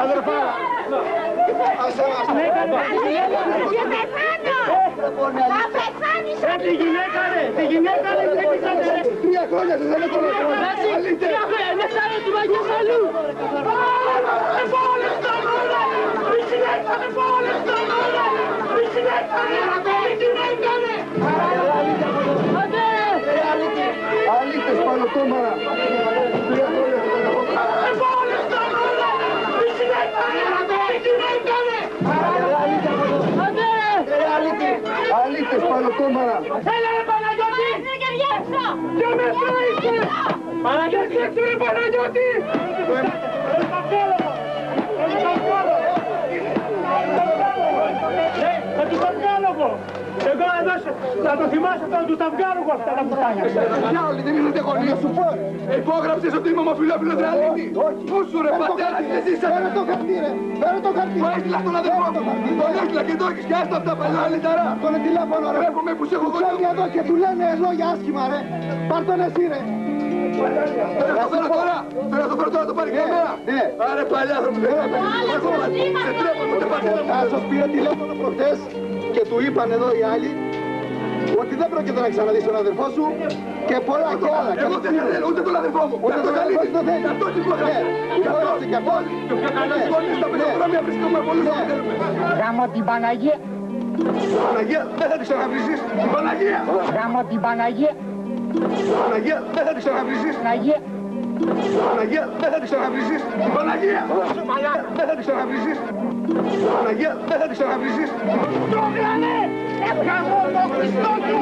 Αδερφά! Άσε μας! Θα πεθάνεις! Τη γυναίκα ρε! Τη γυναίκα ρε! 3 χρόνια δεν είναι το λόγο! Αλήθεια! 3 χρόνια! Είναι σαν του Βαγγιάς αλλού! Πόλες τα μόνα! Η γυναίκα ρε! Πόλες τα μόνα! Η γυναίκα ρε! Η γυναίκα ρε! Αλήτες πάνω τόμαρα! 3 χρόνια δεν είναι Πόλες τα μόνα! Η γυναίκα ρε! Η γυναίκα ρε! Αλήτες πάνω τόμαρα! Έλα ρε Παναγιώτη! Για μέσα είσαι! Παναγιώτη έξω ρε Παναγιώτη! Θα τους τα βγάλω εγώ! Εγώ εδώ θα το θυμάσαι όταν τους τα βγάλω εγώ αυτά τα κουτάνια! Διάολοι, δεν είναι γονείο σου πω! Υπόγραψες ότι είμαι ομοφυλόφιλος ρεαλίτη! Πού σου ρε πατέρα, τι δεν ζήσατε! Φέρε το χαρτί ρε! Φέρε το χαρτί! Μα έστειλα στον αδερφό μου! Τον έστειλα και το έχεις και άστα αυτά παλιά αλυταρά! Τον τηλέφωνο ρε! Βλέπουμε που σε έχω γονιό! Φέρνει εδώ και του λένε λόγια άσχημα ρε! Πάρ' τον εσύ ρε! Φέρω τώρα! Φέρω το φέρω τώρα το πάρει καμέρα! Άρε παλιά άνθρωποι! Σε τρέπω το πατέρα μου! Σας πήρε τηλέφωνο προχτές και του είπαν εδώ οι άλλοι ότι δεν πρόκειται να ξαναδείς τον αδερφό σου και πολλά κι άλλα. Εγώ δεν θέλω ούτε τον αδερφό μου. Ούτε τον αδερφό σου το θέλει. Αυτό τι υπόγραψε. Υπόγραψε κι αυτό. Και πιο καλός πόλης στα πεζοδρόμια βρισκόμαστε πολλούς που θέλουμε. Γάμω την Παναγία. Παναγία, δεν θα την ξαναβρίζεις. Παναγία. Γάμω την Παναγία. Παναγία, δεν θα την ξαναβρίζεις. Παναγία. Παναγία, δεν θα την ξαναβρίζεις. Παναγία. Δεν θα την ξαναβρίζεις. Παναγία, δεν θα την ξαναβρίζεις. Τρώγανε! Γαμώ το Χριστό του!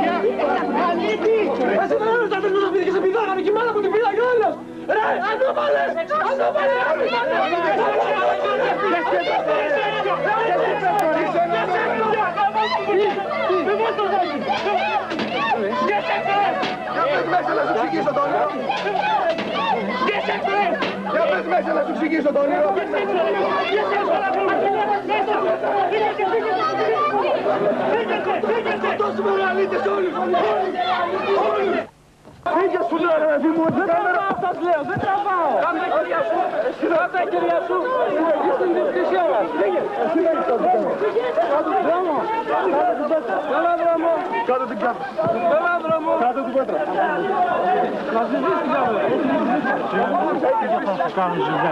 Αλήτη! Εσύ δεν έδωσες τα πες και σε πηδάγανε και η μάνα μου την πήδαγε όλος! Ρε, ανώμαλες! Ανώμαλες! Για πες μέσα να σου εξηγήσω το όνειρο! Για πες μέσα να σου εξηγήσω το όνειρο! Σκοτώσουμε ρε αλήτες όλους! Φύγε σου λέω ρε παιδί μου, δεν τραβάω σας λέω, δεν τραβάω! Κάνε τα κυρία σου! Κάνε τα κυρία σου! Είσαι την διευθυνσία μας! Φύγε! Εσύ δεν είσαι το δρόμο! Κάτω την δρόμο! Κάτω την πέτρα! Καλά δρόμο! Κάτω την κάτω! Καλά δρόμο! Κάτω την πέτρα! Να ζητήσεις την κάμερα!